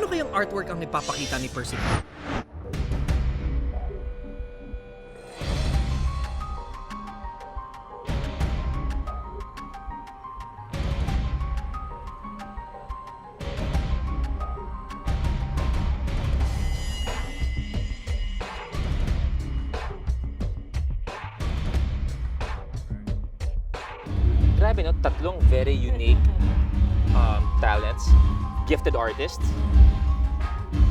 Ano kayang artwork ang ipapakita ni Percy? Grabe, no? Tatlong very unique talents, gifted artists.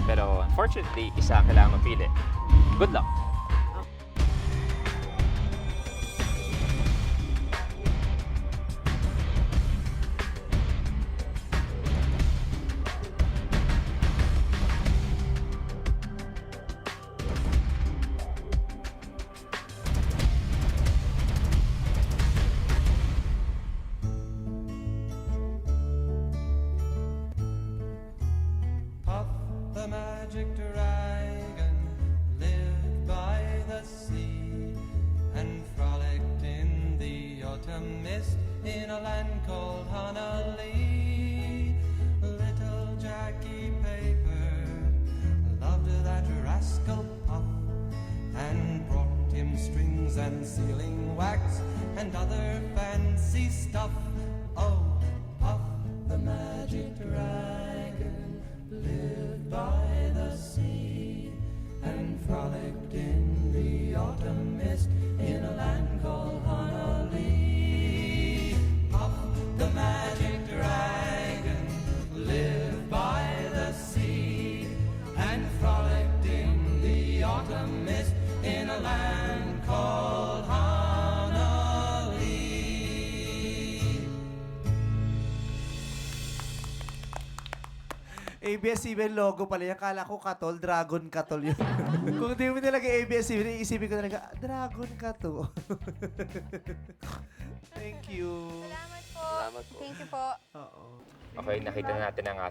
Pero unfortunately, isa ang kailangan mapili. Good luck! Puff the magic dragon lived by the sea and frolicked in the autumn mist in a land called Honolulu. Little Jackie Paper loved that rascal Puff and brought him strings and sealing wax and other fancy stuff. Oh, Puff the magic dragon lived by the sea and frolicked in the autumn mist in a land called Honolulu. Puff the magic dragon lived by the sea and frolicked in the autumn mist in a land called Honolulu. ABS-CBN logo pala yan. Kala ko Katol, Dragon Katol yun. Kung di mo nilagay ABS-CBN, iisipin ko talaga, Dragon Katol. Thank you. Salamat po. Salamat po. Thank you po. Oo. Okay, nakita na natin ang